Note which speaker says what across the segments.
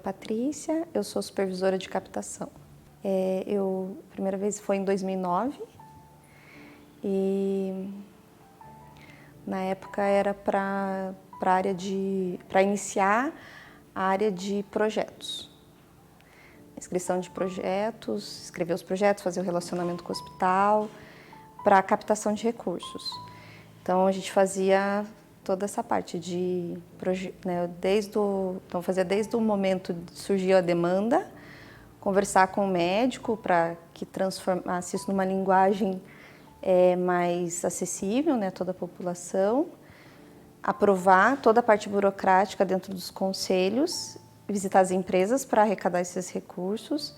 Speaker 1: Patrícia, eu sou supervisora de captação. A primeira vez foi em 2009 e na época era para iniciar a área de projetos. Inscrição de projetos, escrever os projetos, fazer o relacionamento com o hospital, para a captação de recursos. Então a gente fazia toda essa parte de né, fazia desde o momento de surgir a demanda, conversar com o médico para que transformasse isso numa linguagem mais acessível, né, a toda a população, aprovar toda a parte burocrática dentro dos conselhos, visitar as empresas para arrecadar esses recursos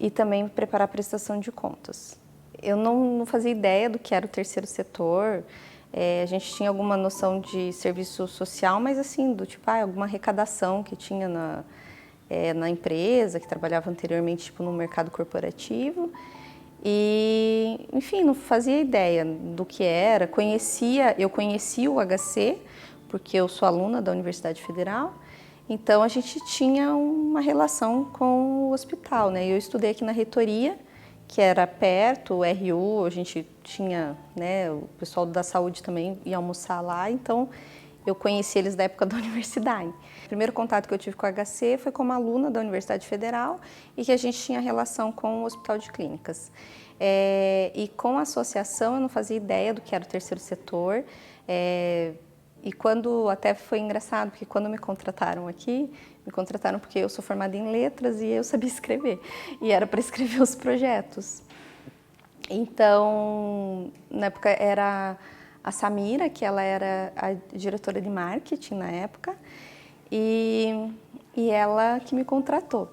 Speaker 1: e também preparar a prestação de contas. Eu não fazia ideia do que era o terceiro setor. A gente tinha alguma noção de serviço social, mas assim, do tipo, alguma arrecadação que tinha na empresa, que trabalhava anteriormente tipo, no mercado corporativo. E, enfim, não fazia ideia do que era. Eu conhecia o HC, porque eu sou aluna da Universidade Federal, então a gente tinha uma relação com o hospital, né? Eu estudei aqui na reitoria, que era perto, o RU, a gente tinha, né, o pessoal da saúde também ia almoçar lá, então eu conheci eles da época da universidade. O primeiro contato que eu tive com o HC foi como aluna da Universidade Federal e que a gente tinha relação com o Hospital de Clínicas. E com a associação eu não fazia ideia do que era o terceiro setor. E quando, até foi engraçado, porque quando me contrataram aqui, me contrataram porque eu sou formada em letras e eu sabia escrever. E era para escrever os projetos. Então, na época era a Samira, que ela era a diretora de marketing na época, e ela que me contratou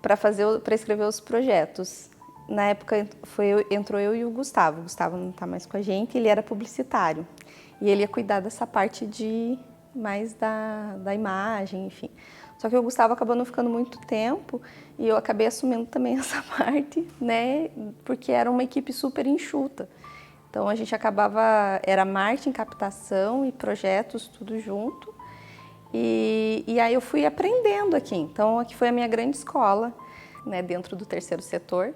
Speaker 1: para escrever os projetos. Na época entrou eu e o Gustavo. O Gustavo não está mais com a gente, ele era publicitário. E ele ia cuidar dessa parte mais da imagem, enfim. Só que o Gustavo acabou não ficando muito tempo e eu acabei assumindo também essa parte, né? Porque era uma equipe super enxuta. Então a gente era marketing, captação e projetos, tudo junto. E aí eu fui aprendendo aqui. Então aqui foi a minha grande escola, né, dentro do terceiro setor,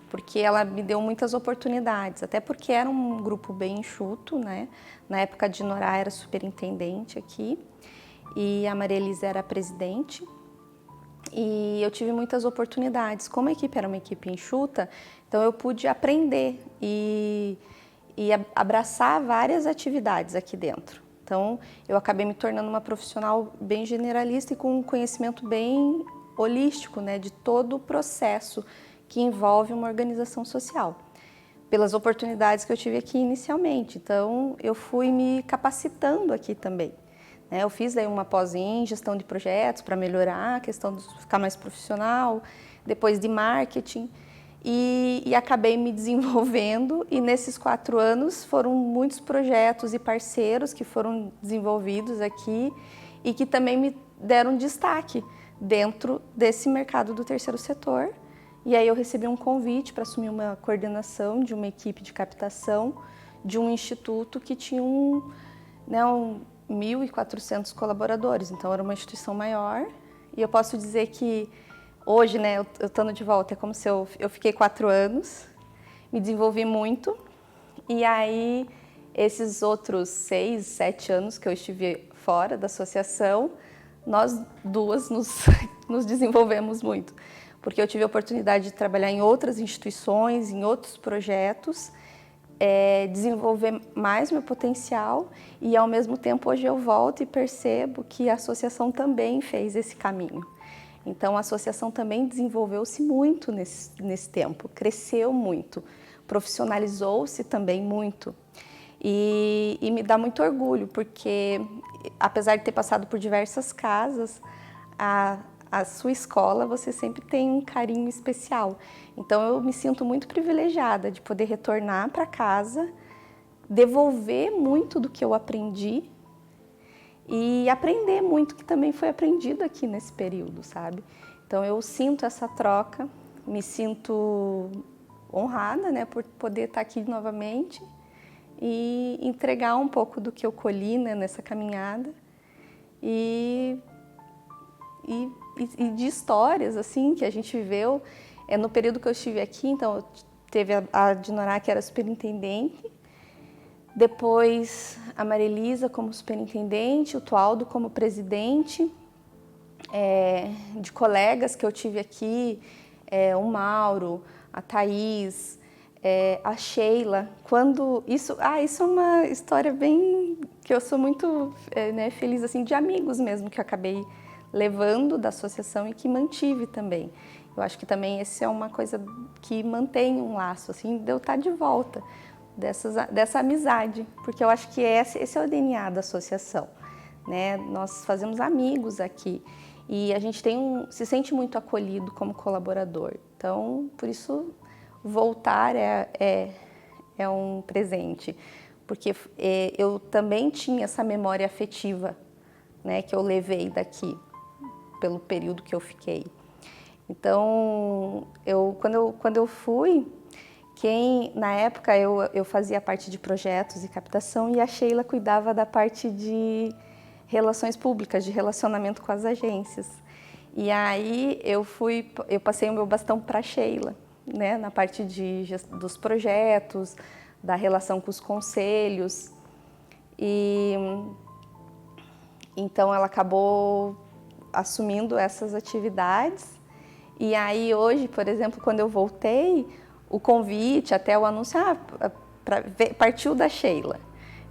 Speaker 1: porque ela me deu muitas oportunidades, até porque era um grupo bem enxuto, né? Na época de Norá era superintendente aqui e a Maria Elisa era a presidente. E eu tive muitas oportunidades. Como a equipe era uma equipe enxuta, então eu pude aprender e abraçar várias atividades aqui dentro. Então eu acabei me tornando uma profissional bem generalista e com um conhecimento bem holístico, né, de todo o processo que envolve uma organização social, pelas oportunidades que eu tive aqui inicialmente. Então, eu fui me capacitando aqui também. Eu fiz daí uma pós em gestão de projetos para melhorar a questão de ficar mais profissional, depois de marketing, e acabei me desenvolvendo. E nesses 4 anos foram muitos projetos e parceiros que foram desenvolvidos aqui e que também me deram destaque dentro desse mercado do terceiro setor. E aí eu recebi um convite para assumir uma coordenação de uma equipe de captação de um instituto que tinha 1.400 colaboradores, então era uma instituição maior. E eu posso dizer que hoje, né, eu estando de volta, é como se eu fiquei 4 anos, me desenvolvi muito, e aí esses outros 6, 7 anos que eu estive fora da associação, nós duas nos desenvolvemos muito. Porque eu tive a oportunidade de trabalhar em outras instituições, em outros projetos, desenvolver mais meu potencial e, ao mesmo tempo, hoje eu volto e percebo que a associação também fez esse caminho. Então, a associação também desenvolveu-se muito nesse tempo, cresceu muito, profissionalizou-se também muito. E me dá muito orgulho, porque, apesar de ter passado por diversas casas, a sua escola, você sempre tem um carinho especial. Então, eu me sinto muito privilegiada de poder retornar para casa, devolver muito do que eu aprendi e aprender muito que também foi aprendido aqui nesse período, sabe? Então, eu sinto essa troca, me sinto honrada, né, por poder estar aqui novamente e entregar um pouco do que eu colhi, né, nessa caminhada. E e de histórias assim que a gente viveu no período que eu estive aqui. Então, teve a Dinorá, que era superintendente, depois a Marilisa como superintendente, o Tualdo como presidente, de colegas que eu tive aqui, o Mauro, a Thaís, a Sheila. Isso é uma história bem que eu sou muito feliz assim, de amigos mesmo que eu acabei levando da associação e que mantive também. Eu acho que também essa é uma coisa que mantém um laço assim, de eu estar de volta dessa amizade, porque eu acho que esse é o DNA da associação, né? Nós fazemos amigos aqui e a gente se sente muito acolhido como colaborador. Então, por isso, voltar é um presente, porque eu também tinha essa memória afetiva, né, que eu levei daqui, pelo período que eu fiquei. Então, quando eu fui, na época eu fazia parte de projetos e captação e a Sheila cuidava da parte de relações públicas, de relacionamento com as agências. E aí eu passei o meu bastão para a Sheila, né, na parte dos projetos, da relação com os conselhos. E então ela acabou assumindo essas atividades. E aí hoje, por exemplo, quando eu voltei, o convite, até o anúncio, partiu da Sheila.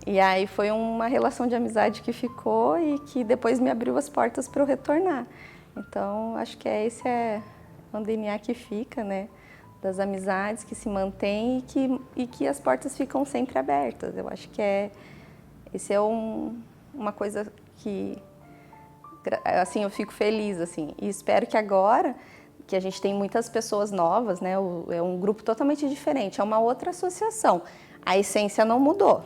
Speaker 1: E aí foi uma relação de amizade que ficou e que depois me abriu as portas para eu retornar. Então, acho que esse é um DNA que fica, né? Das amizades que se mantêm e que as portas ficam sempre abertas. Eu acho que esse é uma coisa que, assim, eu fico feliz, assim. E espero que agora, que a gente tem muitas pessoas novas, né? É um grupo totalmente diferente, é uma outra associação. A essência não mudou,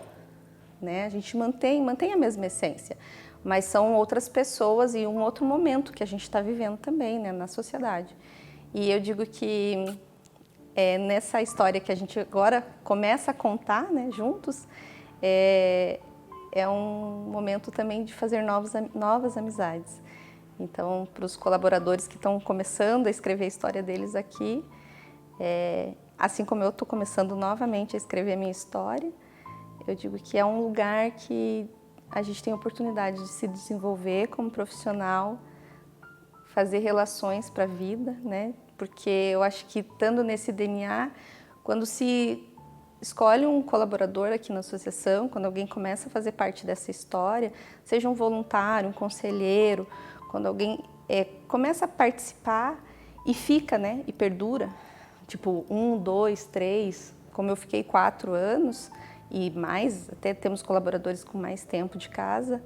Speaker 1: né? A gente mantém a mesma essência, mas são outras pessoas e um outro momento que a gente está vivendo também, né, na sociedade. E eu digo que nessa história que a gente agora começa a contar, né, juntos, é um momento também de fazer novas amizades. Então, para os colaboradores que estão começando a escrever a história deles aqui, assim como eu estou começando novamente a escrever a minha história, eu digo que é um lugar que a gente tem a oportunidade de se desenvolver como profissional, fazer relações para a vida, né? Porque eu acho que estando nesse DNA, quando se escolhe um colaborador aqui na associação, quando alguém começa a fazer parte dessa história, seja um voluntário, um conselheiro, quando alguém começa a participar e fica, né? E perdura, tipo 1, 2, 3, como eu fiquei 4 anos, e mais, até temos colaboradores com mais tempo de casa,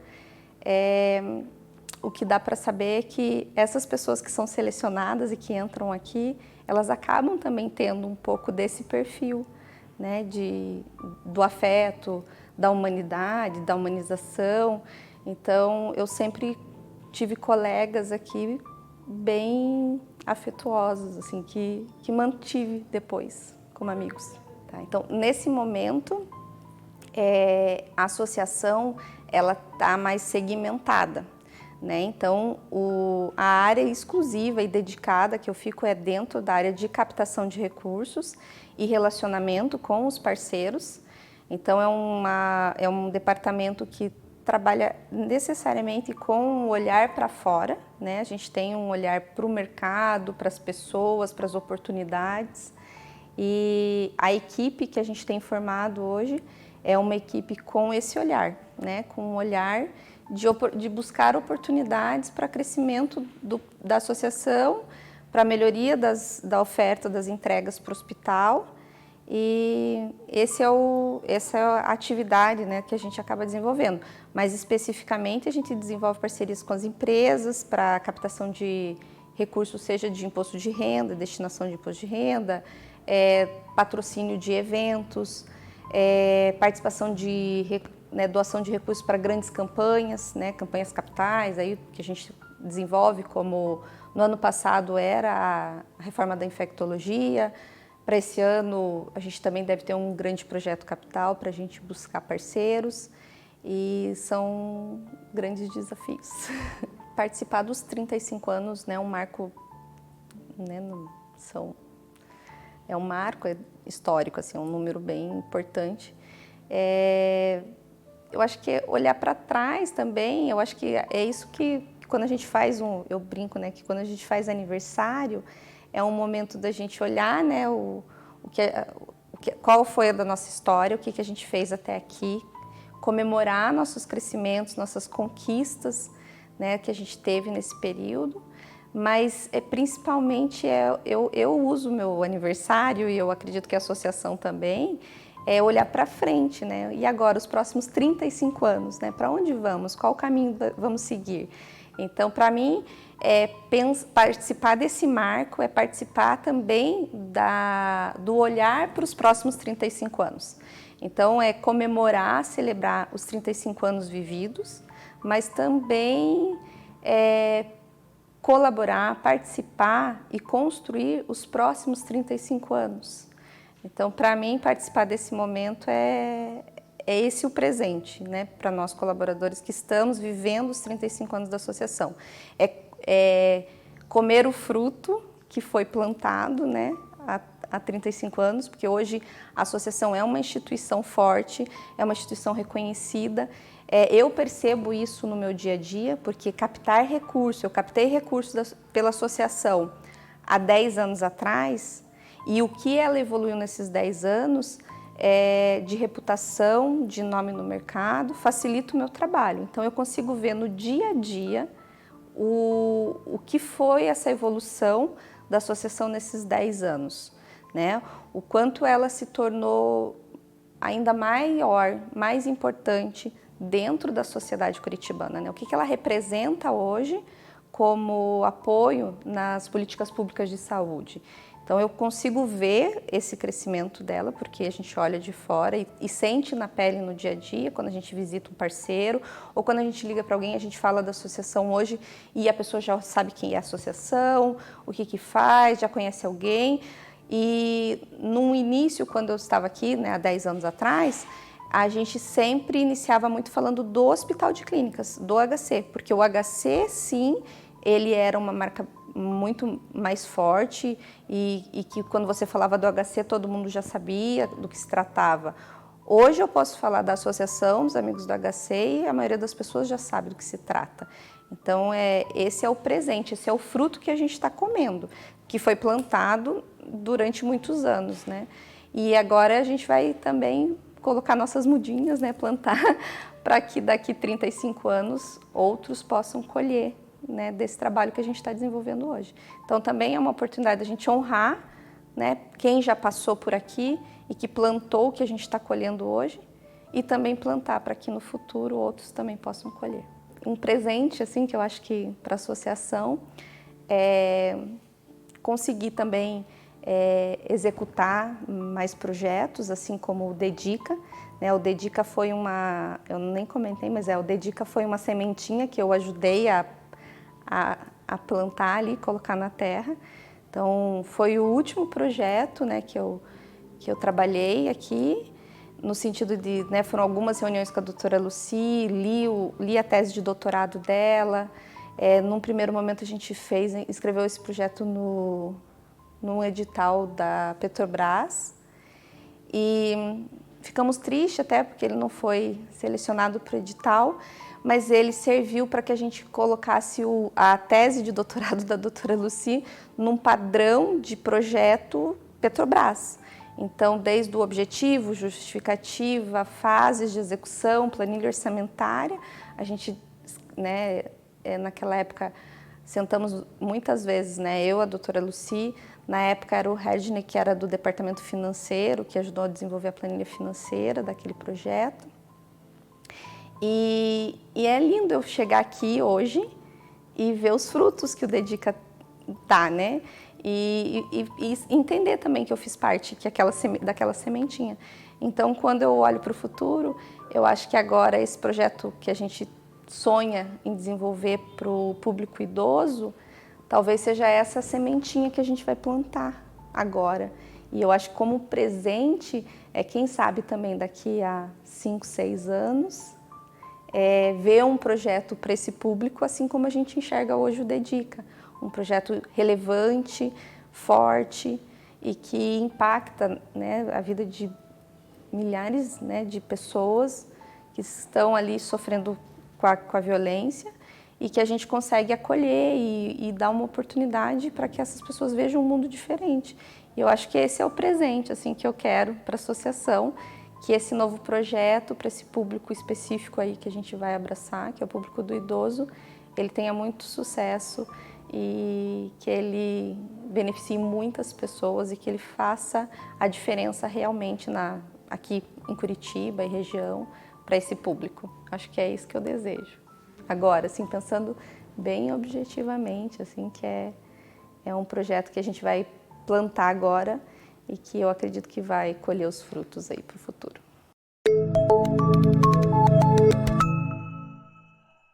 Speaker 1: o que dá para saber é que essas pessoas que são selecionadas e que entram aqui, elas acabam também tendo um pouco desse perfil, né, do afeto, da humanidade, da humanização. Então, eu sempre tive colegas aqui bem afetuosos, assim, que mantive depois como amigos. Tá? Então, nesse momento, a associação ela está mais segmentada, né? Então, a área exclusiva e dedicada que eu fico é dentro da área de captação de recursos e relacionamento com os parceiros. Então, é um departamento que trabalha necessariamente com um olhar para fora, né? A gente tem um olhar para o mercado, para as pessoas, para as oportunidades. E a equipe que a gente tem formado hoje é uma equipe com esse olhar, né? Com um olhar de buscar oportunidades para crescimento da associação, para melhoria da oferta das entregas para o hospital. E essa é a atividade, né, que a gente acaba desenvolvendo. Mais especificamente, a gente desenvolve parcerias com as empresas para captação de recursos, seja de imposto de renda, destinação de imposto de renda, patrocínio de eventos, participação doação de recursos para grandes campanhas, né, campanhas capitais, aí, que a gente desenvolve, como no ano passado era a reforma da infectologia. Para esse ano, a gente também deve ter um grande projeto capital para a gente buscar parceiros, e são grandes desafios. participar dos 35 anos, né, um marco, né, é um marco histórico, assim, um número bem importante. Eu acho que olhar para trás também, eu acho que é isso que quando a gente faz eu brinco, né, que quando a gente faz aniversário, é um momento da gente olhar, né, qual foi a da nossa história, o que a gente fez até aqui, comemorar nossos crescimentos, nossas conquistas, né, que a gente teve nesse período, mas principalmente eu uso o meu aniversário, e eu acredito que a associação também, é olhar para frente, né? E agora, os próximos 35 anos, né? Para onde vamos? Qual caminho vamos seguir? Então, para mim, participar desse marco é participar também do olhar para os próximos 35 anos. Então, é comemorar, celebrar os 35 anos vividos, mas também colaborar, participar e construir os próximos 35 anos. Então, para mim, participar desse momento é esse o presente, né, para nós colaboradores que estamos vivendo os 35 anos da associação. É comer o fruto que foi plantado, né, há 35 anos, porque hoje a associação é uma instituição forte, é uma instituição reconhecida. Eu percebo isso no meu dia a dia, porque eu captei recursos pela associação há 10 anos atrás, e o que ela evoluiu nesses 10 anos de reputação, de nome no mercado, facilita o meu trabalho. Então, eu consigo ver no dia a dia o que foi essa evolução da associação nesses 10 anos, né? O quanto ela se tornou ainda maior, mais importante dentro da sociedade curitibana, né? O que ela representa hoje como apoio nas políticas públicas de saúde. Então, eu consigo ver esse crescimento dela, porque a gente olha de fora e sente na pele no dia a dia, quando a gente visita um parceiro, ou quando a gente liga para alguém, a gente fala da associação hoje e a pessoa já sabe quem é a associação, o que faz, já conhece alguém. E no início, quando eu estava aqui, né, há 10 anos atrás, a gente sempre iniciava muito falando do Hospital de Clínicas, do HC, porque o HC, sim, ele era uma marca muito mais forte e que quando você falava do HC, todo mundo já sabia do que se tratava. Hoje eu posso falar da associação dos amigos do HC e a maioria das pessoas já sabe do que se trata. Então, esse é o presente, esse é o fruto que a gente está comendo, que foi plantado durante muitos anos, né? E agora a gente vai também colocar nossas mudinhas, né? Plantar para que daqui 35 anos outros possam colher, né, desse trabalho que a gente está desenvolvendo hoje. Então, também é uma oportunidade da gente honrar, né, quem já passou por aqui e que plantou o que a gente está colhendo hoje e também plantar para que no futuro outros também possam colher. Um presente, assim, que eu acho que para a associação é conseguir também executar mais projetos, assim como o Dedica, né? O Dedica foi eu nem comentei, mas o Dedica foi uma sementinha que eu ajudei a plantar ali, colocar na terra. Então, foi o último projeto, né, que eu trabalhei aqui, no sentido de, né, foram algumas reuniões com a doutora Lucy, li a tese de doutorado dela. Num primeiro momento a gente escreveu esse projeto num edital da Petrobras e ficamos tristes até porque ele não foi selecionado para o edital, mas ele serviu para que a gente colocasse a tese de doutorado da doutora Lucy num padrão de projeto Petrobras. Então, desde o objetivo, justificativa, fases de execução, planilha orçamentária, a gente, né, naquela época, sentamos muitas vezes, né, eu, a doutora Lucy, na época era o Redney, que era do departamento financeiro, que ajudou a desenvolver a planilha financeira daquele projeto. E é lindo eu chegar aqui hoje e ver os frutos que o Dedica dá, né? E entender também que eu fiz parte daquela sementinha. Então, quando eu olho para o futuro, eu acho que agora esse projeto que a gente sonha em desenvolver para o público idoso, talvez seja essa sementinha que a gente vai plantar agora. E eu acho que como presente, quem sabe também daqui a 5, 6 anos, ver um projeto para esse público, assim como a gente enxerga hoje o Dedica. Um projeto relevante, forte e que impacta, né, a vida de milhares, né, de pessoas que estão ali sofrendo com a violência e que a gente consegue acolher e dar uma oportunidade para que essas pessoas vejam um mundo diferente. E eu acho que esse é o presente assim, que eu quero para a associação, que esse novo projeto, para esse público específico aí que a gente vai abraçar, que é o público do idoso, ele tenha muito sucesso e que ele beneficie muitas pessoas e que ele faça a diferença realmente aqui em Curitiba e região para esse público. Acho que é isso que eu desejo. Agora, assim, pensando bem objetivamente, assim, que é um projeto que a gente vai plantar agora e que eu acredito que vai colher os frutos aí para o futuro.